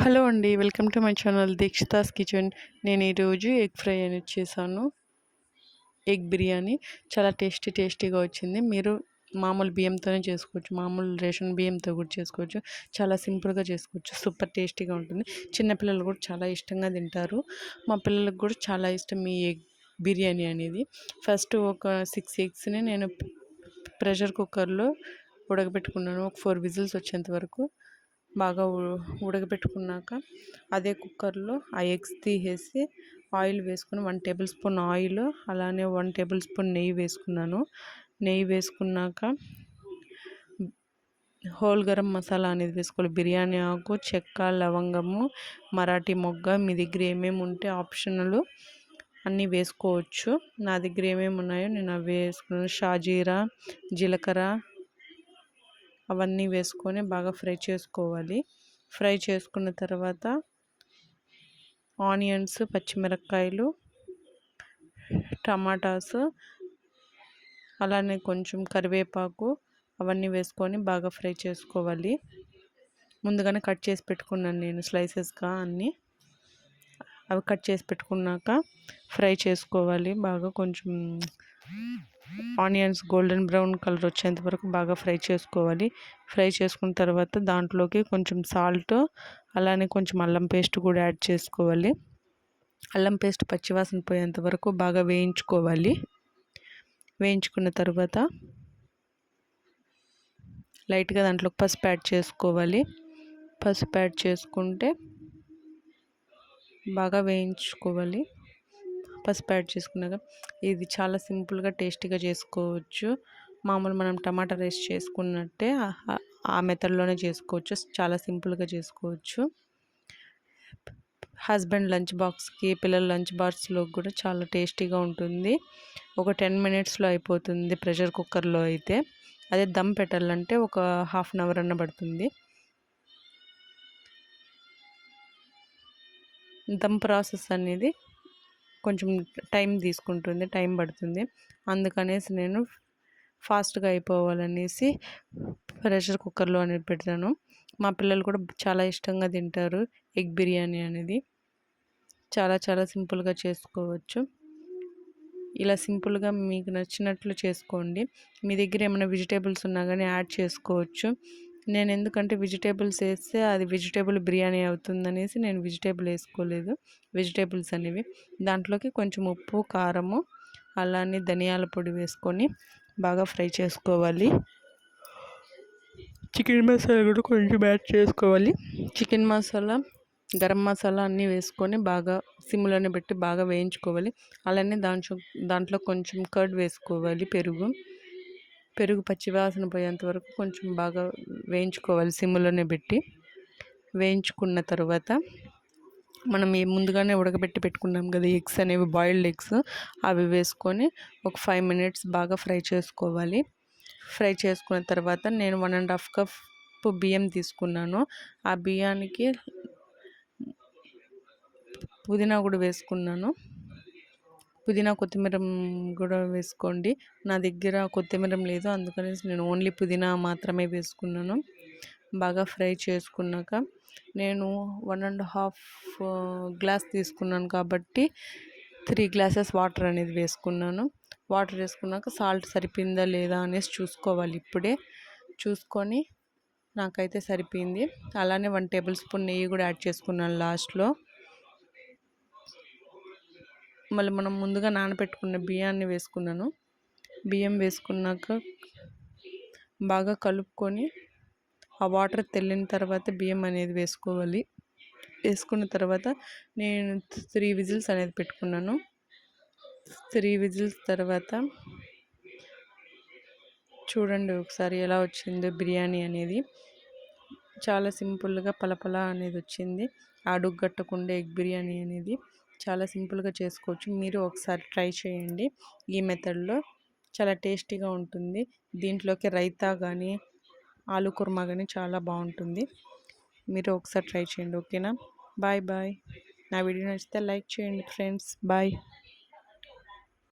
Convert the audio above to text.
Hello అండి. Welcome to my channel Deekshitha's kitchen. నేను ఈరోజు ఎగ్ ఫ్రై అనేది చేశాను. ఎగ్ బిర్యానీ చాలా టేస్టీగా వచ్చింది. మీరు మామూలు బియ్యంతోనే చేసుకోవచ్చు. మామూలు రేషన్ బియ్యంతో కూడా చేసుకోవచ్చు. చాలా సింపుల్గా చేసుకోవచ్చు. సూపర్ టేస్టీగా ఉంటుంది. చిన్నపిల్లలు కూడా చాలా ఇష్టంగా తింటారు. మా పిల్లలకు కూడా చాలా ఇష్టం ఈ ఎగ్ బిర్యానీ అనేది. ఫస్ట్ ఒక 6 ఎగ్స్ని నేను ప్రెషర్ కుక్కర్లో ఉడకబెట్టుకున్నాను. ఒక 4 విజిల్స్ వచ్చేంత వరకు బాగా ఉడకబెట్టుకున్నాక అదే కుక్కర్లో ఆ ఎగ్స్ తీసేసి ఆయిల్ వేసుకుని 1 టేబుల్ స్పూన్ ఆయిల్, అలానే 1 టేబుల్ స్పూన్ నెయ్యి వేసుకున్నాను. నెయ్యి వేసుకున్నాక హోల్ గరం మసాలా అనేది వేసుకోవాలి. బిర్యానీ ఆకు, చెక్క, లవంగము, మరాఠీ మొగ్గ, మీ దగ్గర ఏమేమి ఉంటే ఆప్షనల్ అన్నీ వేసుకోవచ్చు. నా దగ్గర ఏమేమి ఉన్నాయో నేను అవి వేసుకున్నాను. షాజీరా, జీలకర్ర అవన్నీ వేసుకొని బాగా ఫ్రై చేసుకోవాలి. ఫ్రై చేసుకున్న తర్వాత ఆనియన్స్, పచ్చిమిరపకాయలు, టమాటాస్, అలానే కొంచెం కరివేపాకు అవన్నీ వేసుకొని బాగా ఫ్రై చేసుకోవాలి. ముందుగానే కట్ చేసి పెట్టుకున్నాను నేను స్లైసెస్గా అన్నీ. అవి కట్ చేసి పెట్టుకున్నాక ఫ్రై చేసుకోవాలి. బాగా కొంచెం ఆనియన్స్ గోల్డెన్ బ్రౌన్ కలర్ వచ్చేంత వరకు బాగా ఫ్రై చేసుకోవాలి. ఫ్రై చేసుకున్న తర్వాత దాంట్లోకి కొంచెం సాల్ట్, అలానే కొంచెం అల్లం పేస్ట్ కూడా యాడ్ చేసుకోవాలి. అల్లం పేస్ట్ పచ్చివాసన పోయేంత వరకు బాగా వేయించుకోవాలి. వేయించుకున్న తర్వాత లైట్గా దాంట్లోకి పసుపు యాడ్ చేసుకోవాలి. పసుపు యాడ్ చేసుకుంటే బాగా వేయించుకోవాలి. పసుపు యాడ్ చేసుకున్నాక ఇది చాలా సింపుల్గా టేస్టీగా చేసుకోవచ్చు. మామూలు మనం టమాటా రైస్ చేసుకున్నట్టే ఆ మెథడ్లోనే చేసుకోవచ్చు. చాలా సింపుల్గా చేసుకోవచ్చు. హస్బెండ్ లంచ్ బాక్స్కి, పిల్లల లంచ్ బాక్స్లో కూడా చాలా టేస్టీగా ఉంటుంది. ఒక 10 మినిట్స్లో అయిపోతుంది ప్రెషర్ కుక్కర్లో అయితే. అదే దమ్ పెట్టాలంటే ఒక హాఫ్ అన్ అవర్ అన్న పడుతుంది. దమ్ ప్రాసెస్ అనేది కొంచెం టైం తీసుకుంటుంది, టైం పడుతుంది. అందుకనేసి నేను ఫాస్ట్గా అయిపోవాలనేసి ప్రెషర్ కుక్కర్లో అనేది పెడతాను. మా పిల్లలు కూడా చాలా ఇష్టంగా తింటారు ఎగ్ బిర్యానీ అనేది. చాలా సింపుల్గా చేసుకోవచ్చు. ఇలా సింపుల్గా మీకు నచ్చినట్లు చేసుకోండి. మీ దగ్గర ఏమైనా వెజిటేబుల్స్ ఉన్నా కానీ యాడ్ చేసుకోవచ్చు. నేను ఎందుకంటే వెజిటేబుల్స్ వేస్తే అది వెజిటేబుల్ బిర్యానీ అవుతుందనేసి నేను వెజిటేబుల్ వేసుకోలేదు. వెజిటేబుల్స్ అనేవి దాంట్లోకి కొంచెం ఉప్పు, కారము, అలానే ధనియాల పొడి వేసుకొని బాగా ఫ్రై చేసుకోవాలి. చికెన్ మసాలా కూడా కొంచెం యాడ్ చేసుకోవాలి. చికెన్ మసాలా, గరం మసాలా అన్నీ వేసుకొని బాగా సిమ్లోనే పెట్టి బాగా వేయించుకోవాలి. అలానే దాంట్లో కొంచెం కర్డ్ వేసుకోవాలి. పెరుగు పచ్చివాసన పోయేంత వరకు కొంచెం బాగా వేయించుకోవాలి సిమ్లోనే పెట్టి. వేయించుకున్న తర్వాత మనం ముందుగానే ఉడకబెట్టి పెట్టుకున్నాం కదా ఎగ్స్ అనేవి, బాయిల్డ్ ఎగ్స్, అవి వేసుకొని ఒక 5 మినిట్స్ బాగా ఫ్రై చేసుకోవాలి. ఫ్రై చేసుకున్న తర్వాత నేను 1.5 కప్ బియ్యం తీసుకున్నాను. ఆ బియ్యానికి పుదీనా కూడా వేసుకున్నాను. పుదీనా, కొత్తిమీర కూడా వేసుకోండి. నా దగ్గర కొత్తిమీర లేదు, అందుకనేసి నేను ఓన్లీ పుదీనా మాత్రమే వేసుకున్నాను. బాగా ఫ్రై చేసుకున్నాక నేను 1.5 గ్లాస్ తీసుకున్నాను కాబట్టి 3 గ్లాసెస్ వాటర్ అనేది వేసుకున్నాను. వాటర్ వేసుకున్నాక సాల్ట్ సరిపోయిందా లేదా అనేసి చూసుకోవాలి. ఇప్పుడే చూసుకొని నాకైతే సరిపోయింది. అలానే 1 టేబుల్ స్పూన్ నెయ్యి కూడా యాడ్ చేసుకున్నాను లాస్ట్లో. మళ్ళీ మనం ముందుగా నానబెట్టుకున్న బియ్యాన్ని వేసుకున్నాను. బియ్యం వేసుకున్నాక బాగా కలుపుకొని ఆ వాటర్ తెల్లిన తర్వాత బియ్యం అనేది వేసుకోవాలి. వేసుకున్న తర్వాత నేను 3 విజిల్స్ అనేది పెట్టుకున్నాను. 3 విజిల్స్ తర్వాత చూడండి ఒకసారి ఎలా వచ్చిందో బిర్యానీ అనేది. చాలా సింపుల్గా పలపల అనేది వచ్చింది. అడుగు కట్టకుండా ఎగ్ బిర్యానీ అనేది చాలా సింపుల్గా చేసుకోవచ్చు. మీరు ఒకసారి ట్రై చేయండి. ఈ మెథడ్లో చాలా టేస్టీగా ఉంటుంది. దీంట్లోకి రైతా కానీ, ఆలు కుర్మా కానీ చాలా బాగుంటుంది. మీరు ఒకసారి ట్రై చేయండి. ఓకేనా? బాయ్. నా వీడియో నచ్చితే లైక్ చేయండి ఫ్రెండ్స్. బాయ్.